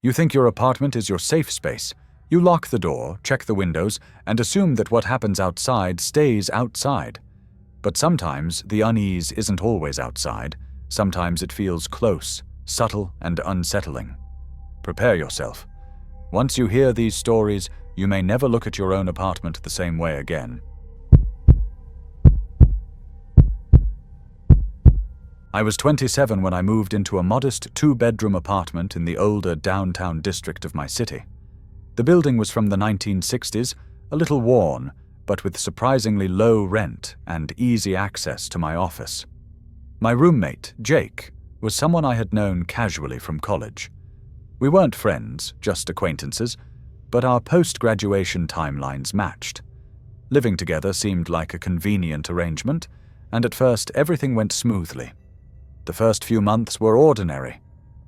You think your apartment is your safe space. You lock the door, check the windows, and assume that what happens outside stays outside. But sometimes the unease isn't always outside. Sometimes it feels close, subtle, and unsettling. Prepare yourself. Once you hear these stories, you may never look at your own apartment the same way again. I was 27 when I moved into a modest 2-bedroom apartment in the older downtown district of my city. The building was from the 1960s, a little worn, but with surprisingly low rent and easy access to my office. My roommate, Jake, was someone I had known casually from college. We weren't friends, just acquaintances, but our post-graduation timelines matched. Living together seemed like a convenient arrangement, and at first everything went smoothly. The first few months were ordinary.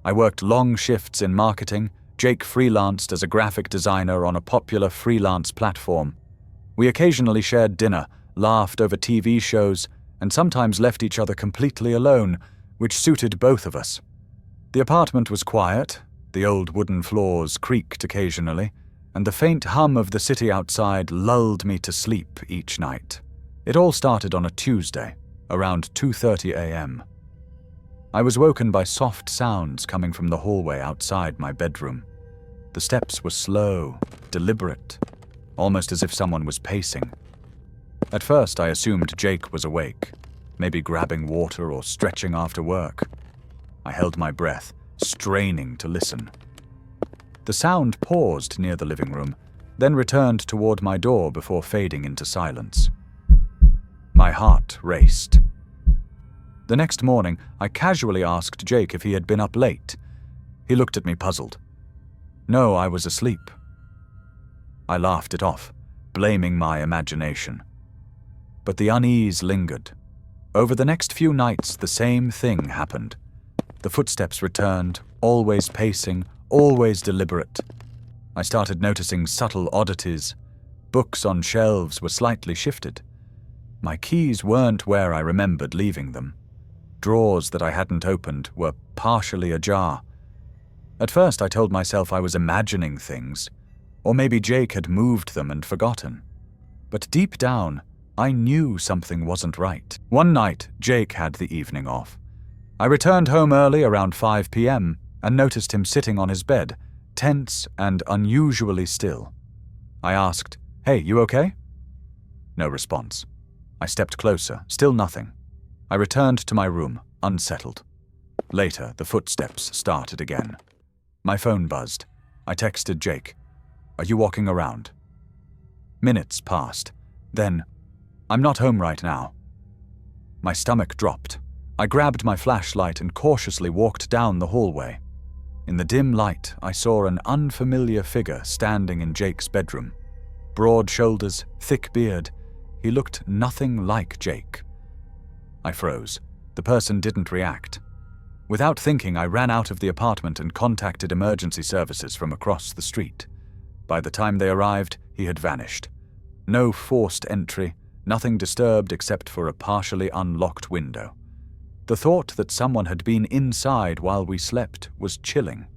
I worked long shifts in marketing. Jake freelanced as a graphic designer on a popular freelance platform. We occasionally shared dinner, laughed over TV shows, and sometimes left each other completely alone, which suited both of us. The apartment was quiet, the old wooden floors creaked occasionally, and the faint hum of the city outside lulled me to sleep each night. It all started on a Tuesday, around 2:30 a.m. I was woken by soft sounds coming from the hallway outside my bedroom. The steps were slow, deliberate, almost as if someone was pacing. At first, I assumed Jake was awake, maybe grabbing water or stretching after work. I held my breath, straining to listen. The sound paused near the living room, then returned toward my door before fading into silence. My heart raced. The next morning, I casually asked Jake if he had been up late. He looked at me puzzled. No, I was asleep. I laughed it off, blaming my imagination. But the unease lingered. Over the next few nights, the same thing happened. The footsteps returned, always pacing, always deliberate. I started noticing subtle oddities. Books on shelves were slightly shifted. My keys weren't where I remembered leaving them. Drawers that I hadn't opened were partially ajar. At first, I told myself I was imagining things, or maybe Jake had moved them and forgotten. But deep down, I knew something wasn't right. One night, Jake had the evening off. I returned home early around 5 p.m. and noticed him sitting on his bed, tense and unusually still. I asked, "Hey, you okay?" No response. I stepped closer, still nothing. I returned to my room, unsettled. Later, the footsteps started again. My phone buzzed. I texted Jake, "Are you walking around?" Minutes passed. Then, "I'm not home right now." My stomach dropped. I grabbed my flashlight and cautiously walked down the hallway. In the dim light, I saw an unfamiliar figure standing in Jake's bedroom. Broad shoulders, thick beard. He looked nothing like Jake. I froze. The person didn't react. Without thinking, I ran out of the apartment and contacted emergency services from across the street. By the time they arrived, he had vanished. No forced entry, nothing disturbed except for a partially unlocked window. The thought that someone had been inside while we slept was chilling.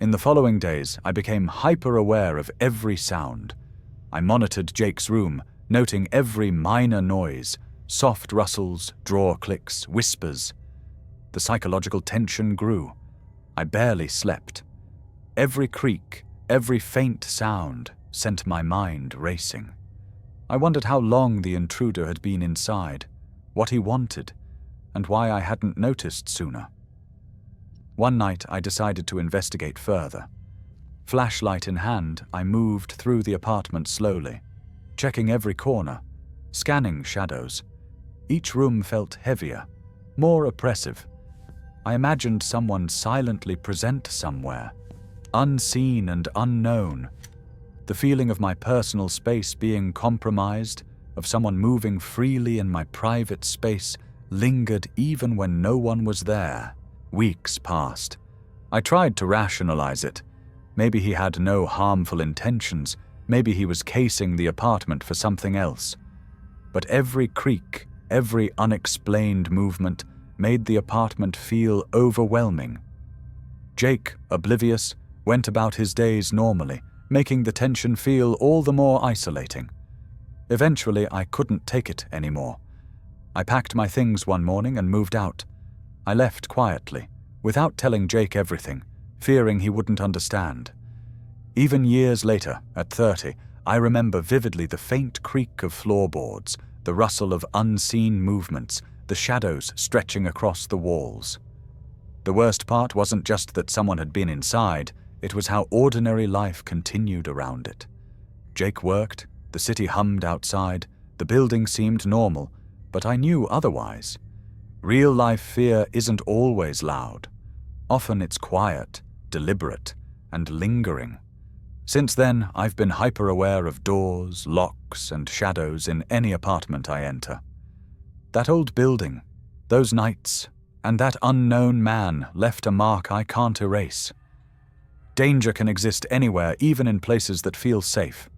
In the following days, I became hyper-aware of every sound. I monitored Jake's room, noting every minor noise, soft rustles, drawer clicks, whispers. The psychological tension grew. I barely slept. Every creak, every faint sound sent my mind racing. I wondered how long the intruder had been inside, what he wanted, and why I hadn't noticed sooner. One night, I decided to investigate further. Flashlight in hand, I moved through the apartment slowly, checking every corner, scanning shadows. Each room felt heavier, more oppressive. I imagined someone silently present somewhere, unseen and unknown. The feeling of my personal space being compromised, of someone moving freely in my private space, lingered even when no one was there. Weeks passed. I tried to rationalize it. Maybe he had no harmful intentions. Maybe he was casing the apartment for something else. But every creak, every unexplained movement made the apartment feel overwhelming. Jake, oblivious, went about his days normally, making the tension feel all the more isolating. Eventually, I couldn't take it anymore. I packed my things one morning and moved out. I left quietly, without telling Jake everything, fearing he wouldn't understand. Even years later, at 30, I remember vividly the faint creak of floorboards, the rustle of unseen movements, the shadows stretching across the walls. The worst part wasn't just that someone had been inside, it was how ordinary life continued around it. Jake worked, the city hummed outside, the building seemed normal, but I knew otherwise. Real-life fear isn't always loud. Often it's quiet, deliberate, and lingering. Since then, I've been hyper-aware of doors, locks, and shadows in any apartment I enter. That old building, those nights, and that unknown man left a mark I can't erase. Danger can exist anywhere, even in places that feel safe.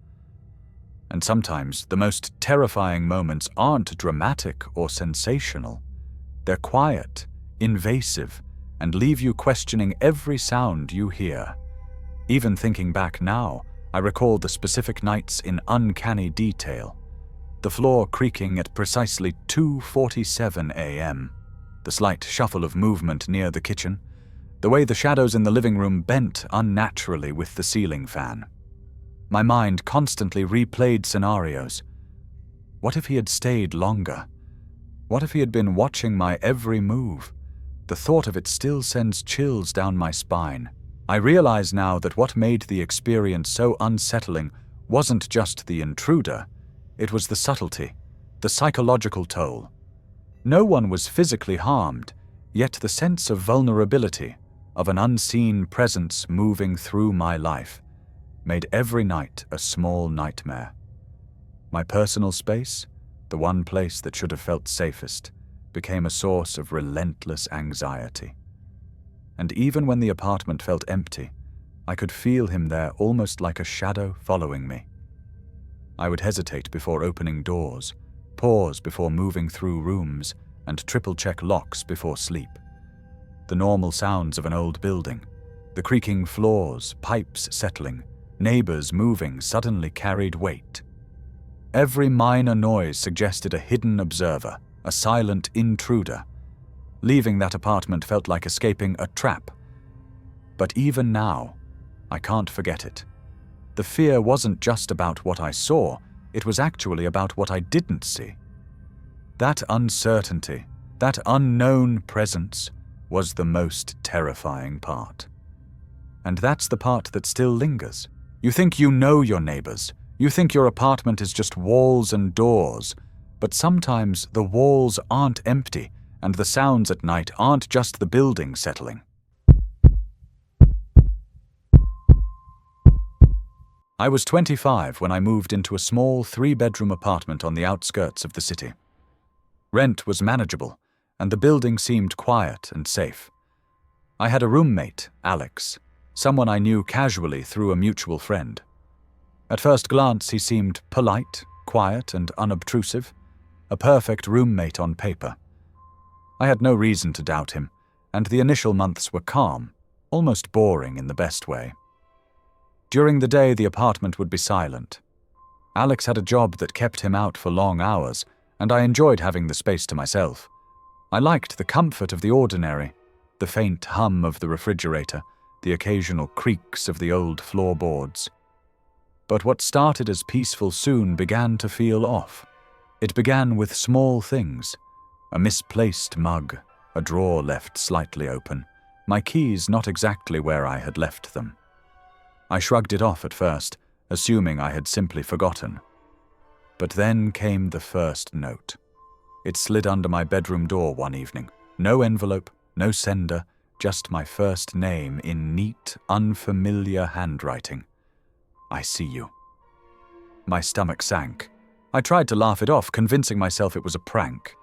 And sometimes the most terrifying moments aren't dramatic or sensational. They're quiet, invasive, and leave you questioning every sound you hear. Even thinking back now, I recall the specific nights in uncanny detail. The floor creaking at precisely 2:47 a.m., the slight shuffle of movement near the kitchen, the way the shadows in the living room bent unnaturally with the ceiling fan. My mind constantly replayed scenarios. What if he had stayed longer? What if he had been watching my every move? The thought of it still sends chills down my spine. I realize now that what made the experience so unsettling wasn't just the intruder, it was the subtlety, the psychological toll. No one was physically harmed, yet the sense of vulnerability, of an unseen presence moving through my life, made every night a small nightmare. My personal space, the one place that should have felt safest, became a source of relentless anxiety. And even when the apartment felt empty, I could feel him there almost like a shadow following me. I would hesitate before opening doors, pause before moving through rooms, and triple-check locks before sleep. The normal sounds of an old building, the creaking floors, pipes settling, neighbors moving suddenly carried weight. Every minor noise suggested a hidden observer, a silent intruder. Leaving that apartment felt like escaping a trap. But even now, I can't forget it. The fear wasn't just about what I saw, it was actually about what I didn't see. That uncertainty, that unknown presence, was the most terrifying part. And that's the part that still lingers. You think you know your neighbors. You think your apartment is just walls and doors. But sometimes the walls aren't empty, and the sounds at night aren't just the building settling. I was 25 when I moved into a small 3-bedroom apartment on the outskirts of the city. Rent was manageable, and the building seemed quiet and safe. I had a roommate, Alex, someone I knew casually through a mutual friend. At first glance, he seemed polite, quiet, and unobtrusive, a perfect roommate on paper. I had no reason to doubt him, and the initial months were calm, almost boring in the best way. During the day, the apartment would be silent. Alex had a job that kept him out for long hours, and I enjoyed having the space to myself. I liked the comfort of the ordinary, the faint hum of the refrigerator, the occasional creaks of the old floorboards. But what started as peaceful soon began to feel off. It began with small things. A misplaced mug, a drawer left slightly open, my keys not exactly where I had left them. I shrugged it off at first, assuming I had simply forgotten. But then came the first note. It slid under my bedroom door one evening. No envelope, no sender, just my first name in neat, unfamiliar handwriting. I see you. My stomach sank. I tried to laugh it off, convincing myself it was a prank.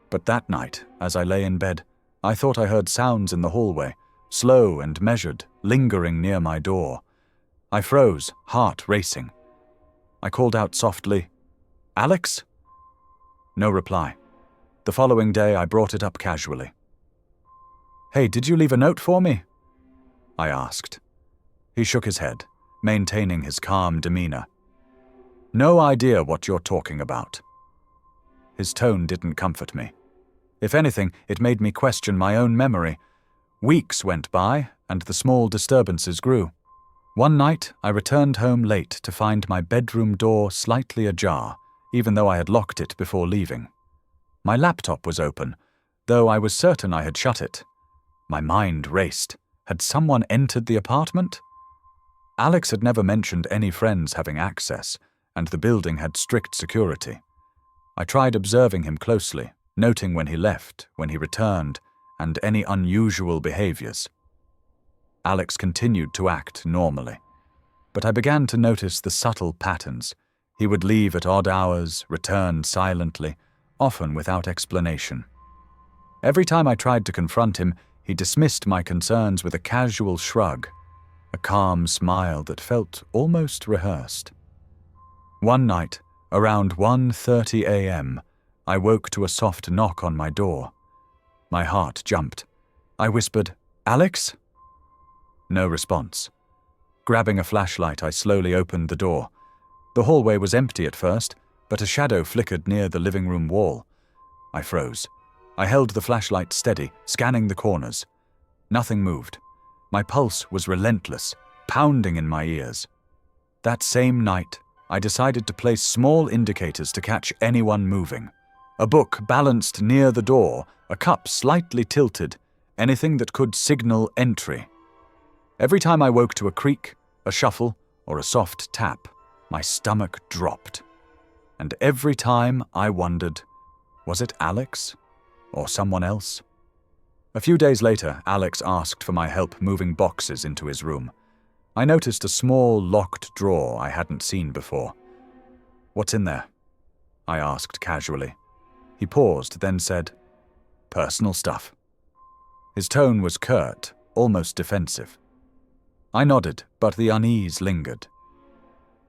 But that night, as I lay in bed, I thought I heard sounds in the hallway, slow and measured, lingering near my door. I froze, heart racing. I called out softly, "Alex?" No reply. The following day, I brought it up casually. "Hey, did you leave a note for me?" I asked. He shook his head, maintaining his calm demeanor. No idea what you're talking about. His tone didn't comfort me. If anything, it made me question my own memory. Weeks went by, and the small disturbances grew. One night, I returned home late to find my bedroom door slightly ajar, even though I had locked it before leaving. My laptop was open, though I was certain I had shut it. My mind raced. Had someone entered the apartment? Alex had never mentioned any friends having access, and the building had strict security. I tried observing him closely, noting when he left, when he returned, and any unusual behaviors. Alex continued to act normally, but I began to notice the subtle patterns. He would leave at odd hours, return silently, often without explanation. Every time I tried to confront him, he dismissed my concerns with a casual shrug, a calm smile that felt almost rehearsed. One night, around 1:30 a.m., I woke to a soft knock on my door. My heart jumped. I whispered, "Alex?" No response. Grabbing a flashlight, I slowly opened the door. The hallway was empty at first, but a shadow flickered near the living room wall. I froze. I held the flashlight steady, scanning the corners. Nothing moved. My pulse was relentless, pounding in my ears. That same night, I decided to place small indicators to catch anyone moving. A book balanced near the door, a cup slightly tilted, anything that could signal entry. Every time I woke to a creak, a shuffle, or a soft tap, my stomach dropped. And every time I wondered, was it Alex or someone else? A few days later, Alex asked for my help moving boxes into his room. I noticed a small locked drawer I hadn't seen before. "What's in there?" I asked casually. He paused, then said, "Personal stuff." His tone was curt, almost defensive. I nodded, but the unease lingered.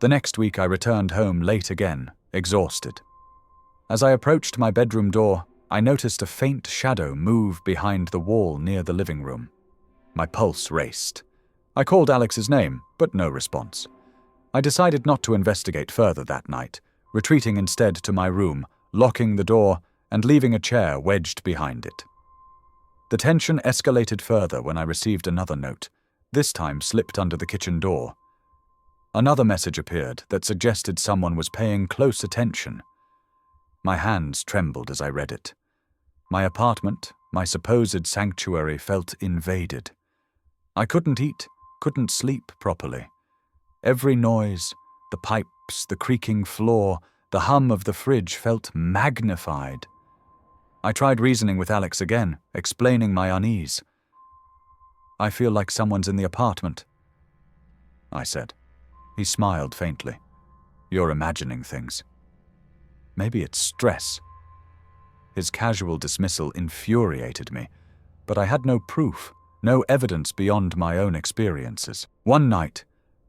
The next week I returned home late again, exhausted. As I approached my bedroom door, I noticed a faint shadow move behind the wall near the living room. My pulse raced. I called Alex's name, but no response. I decided not to investigate further that night, retreating instead to my room, locking the door, and leaving a chair wedged behind it. The tension escalated further when I received another note, this time slipped under the kitchen door. Another message appeared that suggested someone was paying close attention. My hands trembled as I read it. My apartment, my supposed sanctuary, felt invaded. I couldn't eat, couldn't sleep properly. Every noise, the pipes, the creaking floor, the hum of the fridge felt magnified. I tried reasoning with Alex again, explaining my unease. "I feel like someone's in the apartment," I said. He smiled faintly. "You're imagining things. Maybe it's stress." His casual dismissal infuriated me, but I had no proof, no evidence beyond my own experiences. One night,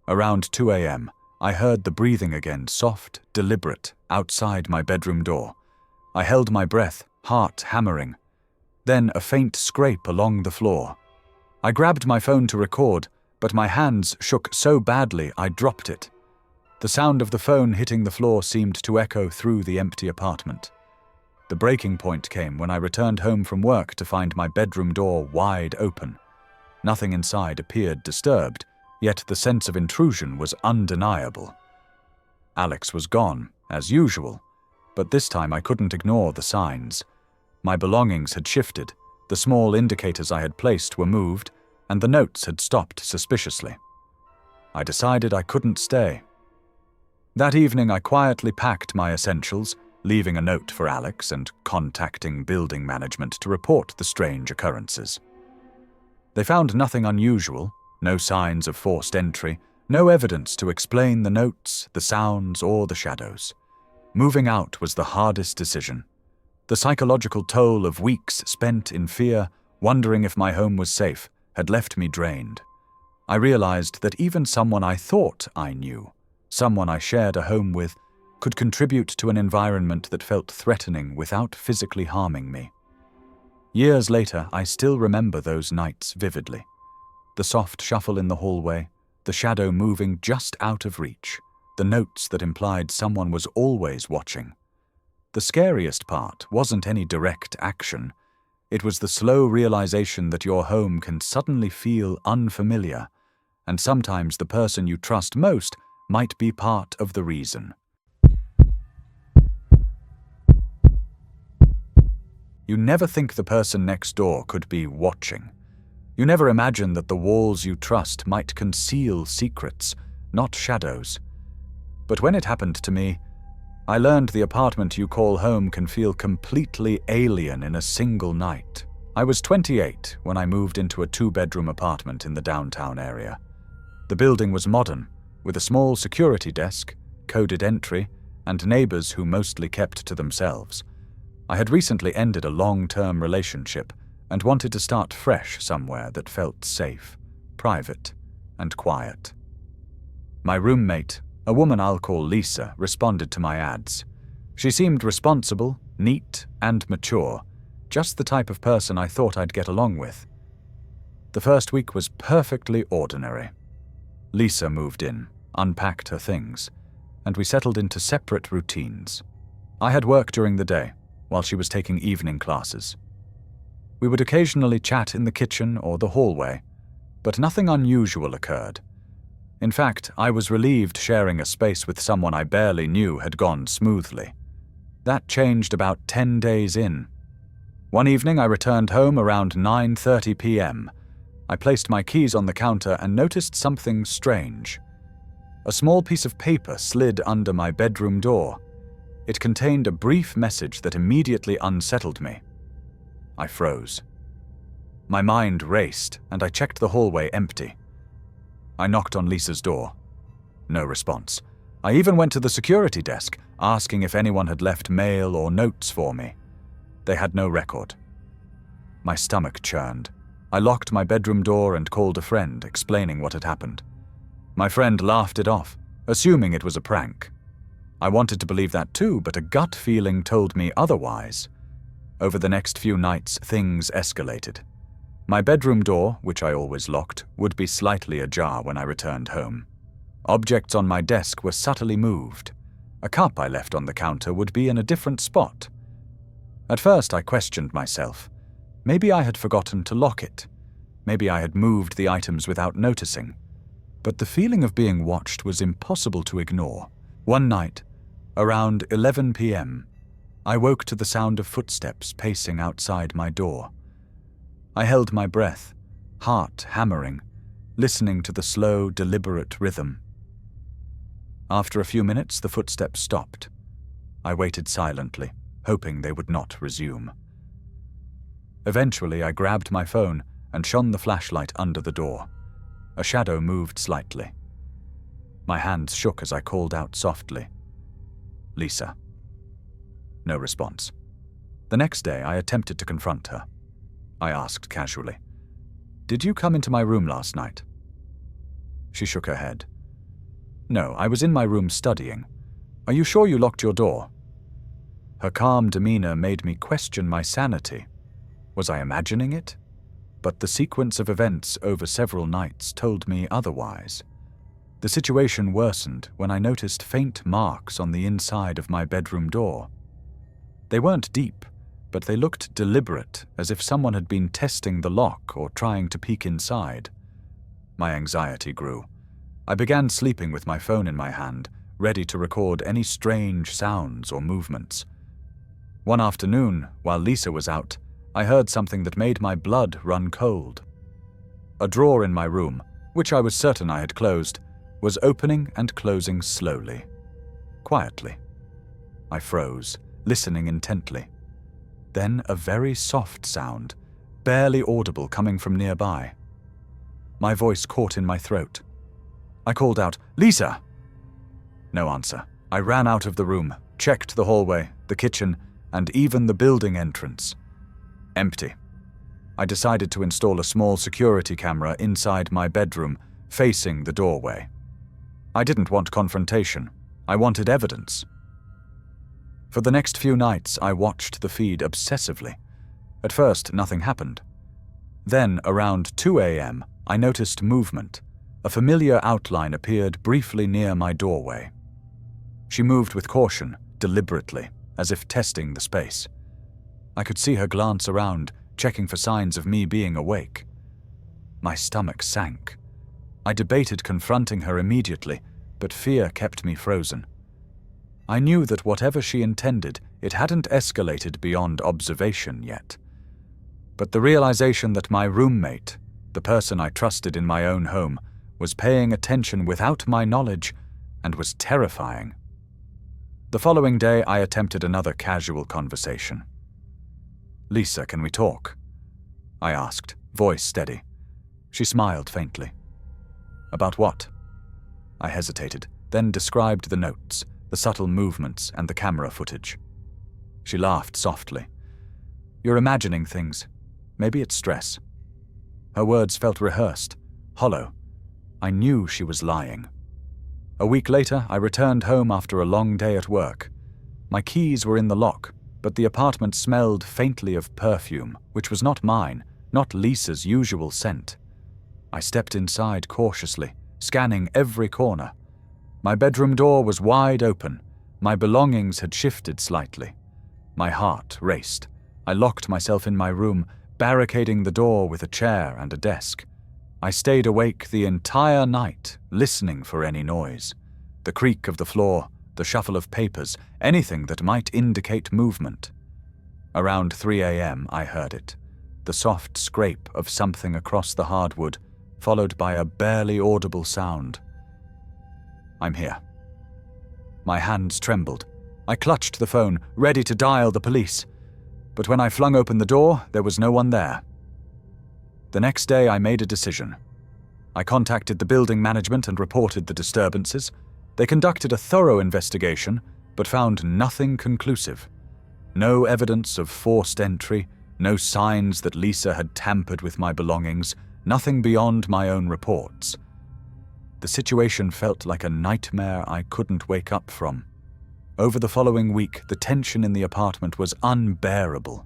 around 2 a.m., I heard the breathing again, soft, deliberate, outside my bedroom door. I held my breath, heart hammering. Then a faint scrape along the floor. I grabbed my phone to record, but my hands shook so badly I dropped it. The sound of the phone hitting the floor seemed to echo through the empty apartment. The breaking point came when I returned home from work to find my bedroom door wide open. Nothing inside appeared disturbed, yet the sense of intrusion was undeniable. Alex was gone, as usual, but this time I couldn't ignore the signs. My belongings had shifted, the small indicators I had placed were moved, and the notes had stopped suspiciously. I decided I couldn't stay. That evening I quietly packed my essentials, leaving a note for Alex and contacting building management to report the strange occurrences. They found nothing unusual, no signs of forced entry, no evidence to explain the notes, the sounds, or the shadows. Moving out was the hardest decision. The psychological toll of weeks spent in fear, wondering if my home was safe, had left me drained. I realized that even someone I thought I knew, someone I shared a home with, could contribute to an environment that felt threatening without physically harming me. Years later, I still remember those nights vividly. The soft shuffle in the hallway, the shadow moving just out of reach, the notes that implied someone was always watching. The scariest part wasn't any direct action. It was the slow realization that your home can suddenly feel unfamiliar, and sometimes the person you trust most might be part of the reason. You never think the person next door could be watching. You never imagine that the walls you trust might conceal secrets, not shadows. But when it happened to me, I learned the apartment you call home can feel completely alien in a single night. I was 28 when I moved into a 2-bedroom apartment in the downtown area. The building was modern, with a small security desk, coded entry, and neighbors who mostly kept to themselves. I had recently ended a long-term relationship and wanted to start fresh somewhere that felt safe, private, and quiet. My roommate, a woman I'll call Lisa, responded to my ads. She seemed responsible, neat, and mature, just the type of person I thought I'd get along with. The first week was perfectly ordinary. Lisa moved in, unpacked her things, and we settled into separate routines. I had work during the day, while she was taking evening classes. We would occasionally chat in the kitchen or the hallway, but nothing unusual occurred. In fact, I was relieved sharing a space with someone I barely knew had gone smoothly. That changed about 10 days in. One evening I returned home around 9:30 p.m. I placed my keys on the counter and noticed something strange. A small piece of paper slid under my bedroom door. It contained a brief message that immediately unsettled me. I froze. My mind raced, and I checked the hallway empty. I knocked on Lisa's door. No response. I even went to the security desk, asking if anyone had left mail or notes for me. They had no record. My stomach churned. I locked my bedroom door and called a friend, explaining what had happened. My friend laughed it off, assuming it was a prank. I wanted to believe that too, but a gut feeling told me otherwise. Over the next few nights, things escalated. My bedroom door, which I always locked, would be slightly ajar when I returned home. Objects on my desk were subtly moved. A cup I left on the counter would be in a different spot. At first, I questioned myself. Maybe I had forgotten to lock it. Maybe I had moved the items without noticing. But the feeling of being watched was impossible to ignore. One night, around 11 p.m., I woke to the sound of footsteps pacing outside my door. I held my breath, heart hammering, listening to the slow, deliberate rhythm. After a few minutes, the footsteps stopped. I waited silently, hoping they would not resume. Eventually, I grabbed my phone and shone the flashlight under the door. A shadow moved slightly. My hands shook as I called out softly, "Lisa." No response. The next day, I attempted to confront her. I asked casually, "Did you come into my room last night?" She shook her head. "No, I was in my room studying. Are you sure you locked your door?" Her calm demeanor made me question my sanity. Was I imagining it? But the sequence of events over several nights told me otherwise. The situation worsened when I noticed faint marks on the inside of my bedroom door. They weren't deep, but they looked deliberate, as if someone had been testing the lock or trying to peek inside. My anxiety grew. I began sleeping with my phone in my hand, ready to record any strange sounds or movements. One afternoon, while Lisa was out, I heard something that made my blood run cold. A drawer in my room, which I was certain I had closed, was opening and closing slowly, quietly. I froze, listening intently. Then a very soft sound, barely audible coming from nearby. My voice caught in my throat. I called out, "Lisa!" No answer. I ran out of the room, checked the hallway, the kitchen, and even the building entrance. Empty. I decided to install a small security camera inside my bedroom, facing the doorway. I didn't want confrontation. I wanted evidence. For the next few nights, I watched the feed obsessively. At first, nothing happened. Then, around 2 a.m., I noticed movement. A familiar outline appeared briefly near my doorway. She moved with caution, deliberately, as if testing the space. I could see her glance around, checking for signs of me being awake. My stomach sank. I debated confronting her immediately, but fear kept me frozen. I knew that whatever she intended, it hadn't escalated beyond observation yet. But the realization that my roommate, the person I trusted in my own home, was paying attention without my knowledge and was terrifying. The following day, I attempted another casual conversation. "Lisa, can we talk?" I asked, voice steady. She smiled faintly. "About what?" I hesitated, then described the notes, the subtle movements, and the camera footage. She laughed softly. "You're imagining things. Maybe it's stress." Her words felt rehearsed, hollow. I knew she was lying. A week later, I returned home after a long day at work. My keys were in the lock, but the apartment smelled faintly of perfume, which was not mine, not Lisa's usual scent. I stepped inside cautiously, scanning every corner. My bedroom door was wide open. My belongings had shifted slightly. My heart raced. I locked myself in my room, barricading the door with a chair and a desk. I stayed awake the entire night, listening for any noise. The creak of the floor, the shuffle of papers, anything that might indicate movement. Around 3 a.m. I heard it, the soft scrape of something across the hardwood, followed by a barely audible sound. "I'm here." My hands trembled. I clutched the phone, ready to dial the police. But when I flung open the door, there was no one there. The next day, I made a decision. I contacted the building management and reported the disturbances. They conducted a thorough investigation, but found nothing conclusive. No evidence of forced entry, no signs that Lisa had tampered with my belongings, nothing beyond my own reports. The situation felt like a nightmare I couldn't wake up from. Over the following week, the tension in the apartment was unbearable.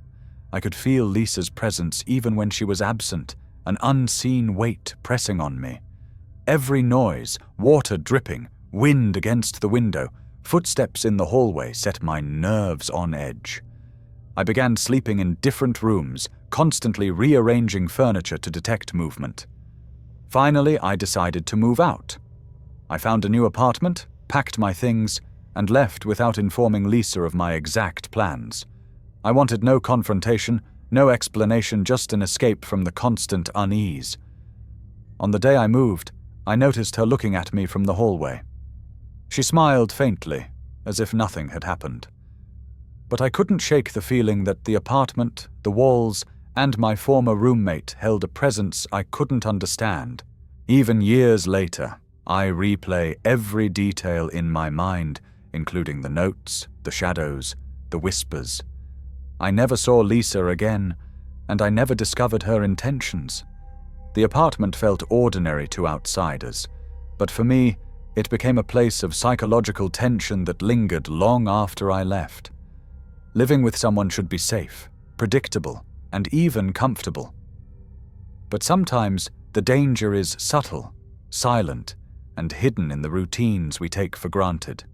I could feel Lisa's presence even when she was absent, an unseen weight pressing on me. Every noise, water dripping, wind against the window, footsteps in the hallway set my nerves on edge. I began sleeping in different rooms, constantly rearranging furniture to detect movement. Finally, I decided to move out. I found a new apartment, packed my things, and left without informing Lisa of my exact plans. I wanted no confrontation, no explanation, just an escape from the constant unease. On the day I moved, I noticed her looking at me from the hallway. She smiled faintly, as if nothing had happened. But I couldn't shake the feeling that the apartment, the walls, and my former roommate held a presence I couldn't understand. Even years later, I replay every detail in my mind, including the notes, the shadows, the whispers. I never saw Lisa again, and I never discovered her intentions. The apartment felt ordinary to outsiders, but for me, it became a place of psychological tension that lingered long after I left. Living with someone should be safe, predictable, and even comfortable. But sometimes the danger is subtle, silent, and hidden in the routines we take for granted.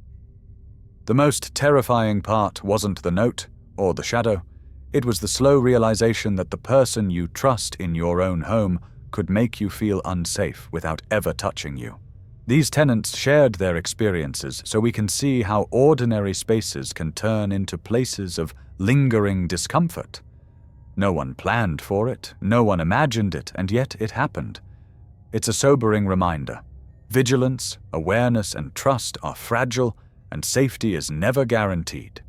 The most terrifying part wasn't the note or the shadow. It was the slow realization that the person you trust in your own home could make you feel unsafe without ever touching you. These tenants shared their experiences so we can see how ordinary spaces can turn into places of lingering discomfort. No one planned for it, no one imagined it, and yet it happened. It's a sobering reminder. Vigilance, awareness, and trust are fragile, and safety is never guaranteed.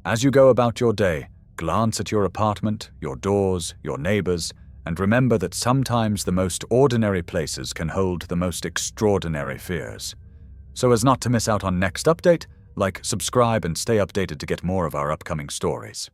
As you go about your day, glance at your apartment, your doors, your neighbors, and remember that sometimes the most ordinary places can hold the most extraordinary fears. So as not to miss out on next update, like, subscribe, and stay updated to get more of our upcoming stories.